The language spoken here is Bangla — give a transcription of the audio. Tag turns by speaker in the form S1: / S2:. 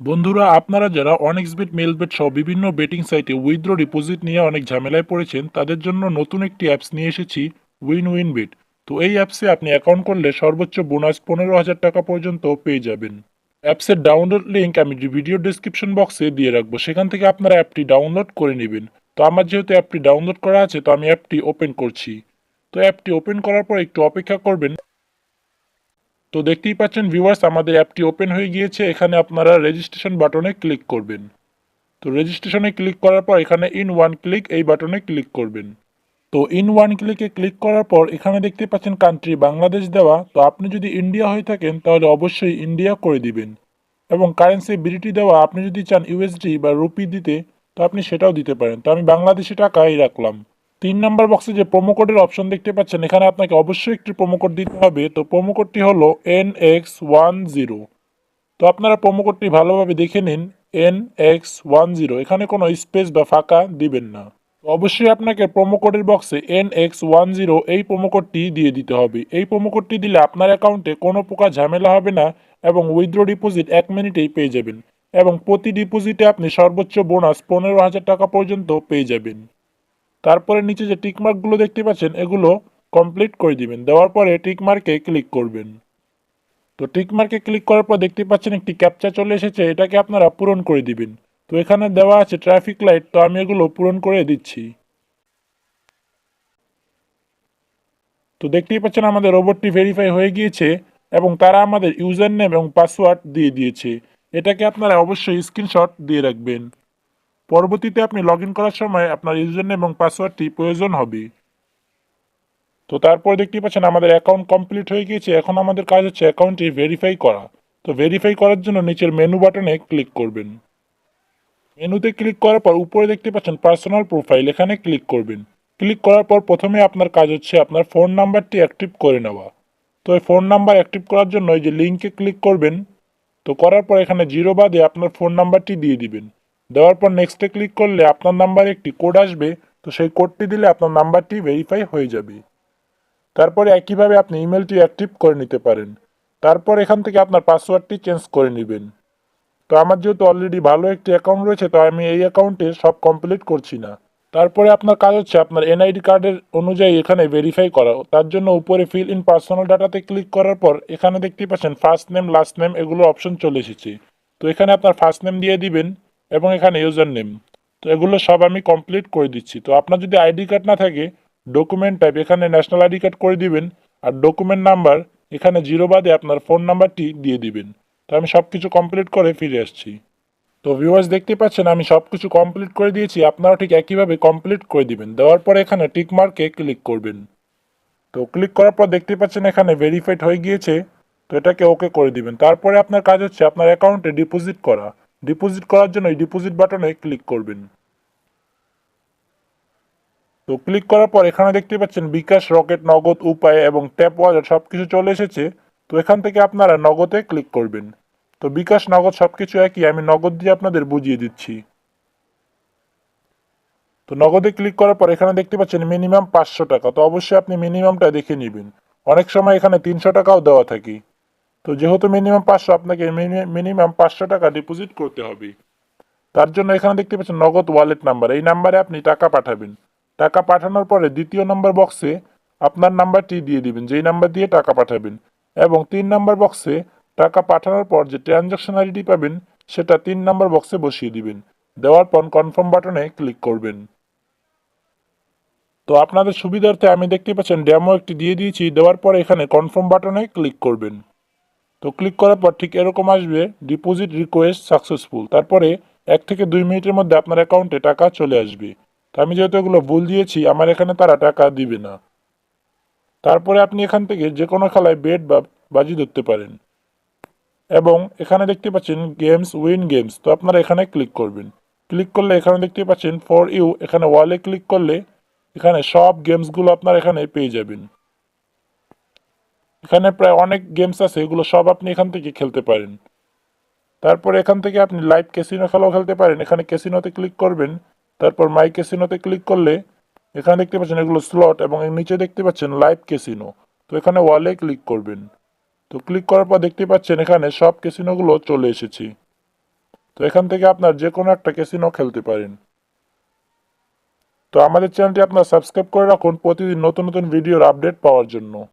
S1: বন্ধুরা, আপনারা যারা অনেক্সবেট, মেলবেট সহ বিভিন্ন বেটিং সাইটে উইথড্র ডিপোজিট নিয়ে অনেক ঝামেলায় পড়েছেন, তাদের জন্য নতুন একটি অ্যাপস নিয়ে এসেছি, উইন উইন বিট। তো এই অ্যাপসে আপনি অ্যাকাউন্ট করলে সর্বোচ্চ বোনাস 15,000 টাকা পর্যন্ত পেয়ে যাবেন। অ্যাপসের ডাউনলোড লিঙ্ক আমি ভিডিও ডিসক্রিপশন বক্সে দিয়ে রাখবো, সেখান থেকে আপনারা অ্যাপটি ডাউনলোড করে নেবেন। তো আমার যেহেতু অ্যাপটি ডাউনলোড করা আছে, তো আমি অ্যাপটি ওপেন করছি। তো অ্যাপটি ওপেন করার পর একটু অপেক্ষা করবেন। তো দেখতেই পাচ্ছেন ভিউয়ার্স, আমাদের অ্যাপটি ওপেন হয়ে গিয়েছে। এখানে আপনারা রেজিস্ট্রেশন বাটনে ক্লিক করবেন। তো রেজিস্ট্রেশনে ক্লিক করার পর এখানে ইন ওয়ান ক্লিক এই বাটনে ক্লিক করবেন। তো ইন ওয়ান ক্লিকে ক্লিক করার পর এখানে দেখতে পাচ্ছেন কান্ট্রি বাংলাদেশ দেওয়া। তো আপনি যদি ইন্ডিয়া হয়ে থাকেন তাহলে অবশ্যই ইন্ডিয়া করে দিবেন, এবং কারেন্সি বিডিটি দেওয়া, আপনি যদি চান ইউএসডি বা রুপি দিতে তো আপনি সেটাও দিতে পারেন। তো আমি বাংলাদেশি টাকাই রাখলাম। 3 নম্বর বক্সে যে প্রোমো কোডের অপশন দেখতে পাচ্ছেন, এখানে আপনাকে অবশ্যই একটি প্রোমো কোড দিতে হবে। তো প্রোমো কোডটি হলো NX10। তো আপনারা প্রোমো কোডটি ভালোভাবে দেখে নিন, NX10। এখানে কোনো স্পেস বা ফাঁকা দিবেন না। অবশ্যই আপনাকে প্রোমো কোডের বক্সে NX10 এই প্রোমো কোডটি দিয়ে দিতে হবে। এই প্রোমো কোডটি দিলে আপনার অ্যাকাউন্টে কোনো প্রকার ঝামেলা হবে না, এবং উইথড্র ডিপোজিট 1 মিনিটেই পেয়ে যাবেন। এবং প্রতি ডিপোজিটে আপনি সর্বোচ্চ বোনাস 15,000 টাকা পর্যন্ত পেয়ে যাবেন। তারপরে নিচে যে টিকমার্কগুলো দেখতে পাচ্ছেন, এগুলো কমপ্লিট করে দিবেন। দেওয়ার পরে টিকমার্কে ক্লিক করবেন। তো টিক মার্কে ক্লিক করার পর দেখতে পাচ্ছেন একটি ক্যাপচা চলে এসেছে, এটাকে আপনারা পূরণ করে দিবেন। তো এখানে দেওয়া আছে ট্রাফিক লাইট, তো আমি এগুলো পূরণ করে দিচ্ছি। তো দেখতেই পাচ্ছেন আমাদের রোবটটি ভেরিফাই হয়ে গিয়েছে, এবং তারা আমাদের ইউজার নেম এবং পাসওয়ার্ড দিয়ে দিয়েছে। এটাকে আপনারা অবশ্যই স্ক্রিনশট দিয়ে রাখবেন। পরবর্তীতে আপনি লগ ইন করার সময় আপনার ইউজার নেম এবং পাসওয়ার্ডটি প্রয়োজন হবে। তো তারপর দেখতেই পাচ্ছেন আমাদের অ্যাকাউন্ট কমপ্লিট হয়ে গিয়েছে। এখন আমাদের কাজ হচ্ছে অ্যাকাউন্টটি ভেরিফাই করা। তো ভেরিফাই করার জন্য নিচের মেনু বাটনে ক্লিক করবেন। মেনুতে ক্লিক করার পর উপরে দেখতে পাচ্ছেন পার্সোনাল প্রোফাইল, এখানে ক্লিক করবেন। ক্লিক করার পর প্রথমে আপনার কাজ হচ্ছে আপনার ফোন নাম্বারটি অ্যাক্টিভ করে নেওয়া। তো এই ফোন নাম্বার অ্যাক্টিভ করার জন্য এই যে লিঙ্কে ক্লিক করবেন। তো করার পর এখানে জিরো বাদে আপনার ফোন নাম্বারটি দিয়ে দিবেন। দেওয়ার পর নেক্সটে ক্লিক করলে আপনার নাম্বারে একটি কোড আসবে। তো সেই কোডটি দিলে আপনার নাম্বারটি ভেরিফাই হয়ে যাবে। তারপরে একইভাবে আপনি ইমেলটি অ্যাক্টিভ করে নিতে পারেন। তারপর এখান থেকে আপনার পাসওয়ার্ডটি চেঞ্জ করে নেবেন। তো আমার যেহেতু অলরেডি ভালো একটি অ্যাকাউন্ট রয়েছে, তো আমি এই অ্যাকাউন্টে সব কমপ্লিট করছি না। তারপরে আপনার কাজ হচ্ছে আপনার এনআইডি কার্ডের অনুযায়ী এখানে ভেরিফাই করা। তার জন্য উপরে ফিল ইন পার্সোনাল ডাটাতে ক্লিক করার পর এখানে দেখতেই পাচ্ছেন ফার্স্ট নেম, লাস্ট নেম এগুলো অপশন চলে এসেছে। তো এখানে আপনার ফার্স্ট নেম দিয়ে দিবেন, এবং এখানে ইউজার নেম। তো এগুলো সব আমি কমপ্লিট করে দিচ্ছি। তো আপনার যদি আইডি কার্ড না থাকে, ডকুমেন্ট টাইপ এখানে ন্যাশনাল আইডি কার্ড করে দিবেন। আর ডকুমেন্ট নাম্বার এখানে জিরো বাদে আপনার ফোন নাম্বারটি দিয়ে দিবেন। তো আমি সব কিছু কমপ্লিট করে ফিরে আসছি। তো ভিউয়ার্স দেখতে পাচ্ছেন আমি সব কিছু কমপ্লিট করে দিয়েছি, আপনারা ঠিক একইভাবে কমপ্লিট করে দিবেন। দেওয়ার পরে এখানে টিক মার্কে ক্লিক করবেন। তো ক্লিক করার পর দেখতে পাচ্ছেন এখানে ভেরিফাইড হয়ে গিয়েছে। তো এটাকে ওকে করে দিবেন। তারপরে আপনার কাজ হচ্ছে আপনার অ্যাকাউন্টে ডিপোজিট করা। ডিপোজিট করার জন্য এই ডিপোজিট বাটনে ক্লিক করবেন। তো ক্লিক করার পর এখানে দেখতে পাচ্ছেন বিকাশ, রকেট, নগদ, উপায় এবং ট্যাপ ওয়ালেট সব কিছু চলে এসেছে। তো এখান থেকে আপনারা নগদে ক্লিক করবেন। তো বিকাশ, নগদ সব কিছু একই, আমি নগদ দিয়ে আপনাদের বুঝিয়ে দিচ্ছি। তো নগদে ক্লিক করার পর এখানে দেখতে পাচ্ছেন মিনিমাম 500 টাকা। তো অবশ্যই আপনি মিনিমামটা দেখে নেবেন। অনেক সময় এখানে 300 টাকাও দেওয়া থাকে। তো যেহেতু মিনিমাম 500, আপনাকে মিনিমাম 500 টাকা ডিপোজিট করতে হবে। তার জন্য এখানে দেখতে পাচ্ছেন নগদ ওয়ালেট নাম্বার, এই নাম্বারে আপনি টাকা পাঠাবেন। টাকা পাঠানোর পরে দ্বিতীয় নম্বর বক্সে আপনার নাম্বারটি দিয়ে দিবেন, যেই নাম্বার দিয়ে টাকা পাঠাবেন। এবং 3 নম্বর বক্সে টাকা পাঠানোর পর যে ট্রানজাকশন আইডি পাবেন, সেটা 3 নম্বর বক্সে বসিয়ে দিবেন। দেওয়ার পর কনফার্ম বাটনে ক্লিক করবেন। তো আপনাদের সুবিধার্থে আমি দেখতে পাচ্ছেন ডেমো একটি দিয়ে দিয়েছি। দেওয়ার পরে এখানে কনফার্ম বাটনে ক্লিক করবেন। তো ক্লিক করার পর ঠিক এরকম আসবে, ডিপোজিট রিকোয়েস্ট সাকসেসফুল। তারপরে 1 থেকে 2 মিনিটের মধ্যে আপনার অ্যাকাউন্টে টাকা চলে আসবে। তো আমি যেহেতু এগুলো ভুল দিয়েছি, আমার এখানে তারা টাকা দিবে না। তারপরে আপনি এখান থেকে যে কোনো খেলায় বেট বা বাজি ধরতে পারেন। এবং এখানে দেখতে পাচ্ছেন গেমস, উইন গেমস। তো আপনারা এখানে ক্লিক করবেন। ক্লিক করলে এখানে দেখতে পাচ্ছেন ফর ইউ, এখানে ওয়ালে ক্লিক করলে এখানে সব গেমসগুলো আপনারা এখানে পেয়ে যাবেন। এখানে প্রায় অনেক গেমস আছে, এগুলো সব আপনি এখান থেকে খেলতে পারেন। তারপর এখান থেকে আপনি লাইভ ক্যাসিনো খেলাও খেলতে পারেন। এখানে ক্যাসিনোতে ক্লিক করবেন। তারপর মাই ক্যাসিনোতে ক্লিক করলে এখানে দেখতে পাচ্ছেন এগুলো স্লট, এবং এর নিচে দেখতে পাচ্ছেন লাইভ ক্যাসিনো। তো এখানে ওয়ালে ক্লিক করবেন। তো ক্লিক করার পর দেখতে পাচ্ছেন এখানে সব ক্যাসিনোগুলো চলে এসেছে। তো এখান থেকে আপনার যে কোনো একটা ক্যাসিনো খেলতে পারেন। তো আমাদের চ্যানেলটি আপনার সাবস্ক্রাইব করে রাখুন প্রতিদিন নতুন নতুন ভিডিওর আপডেট পাওয়ার জন্য।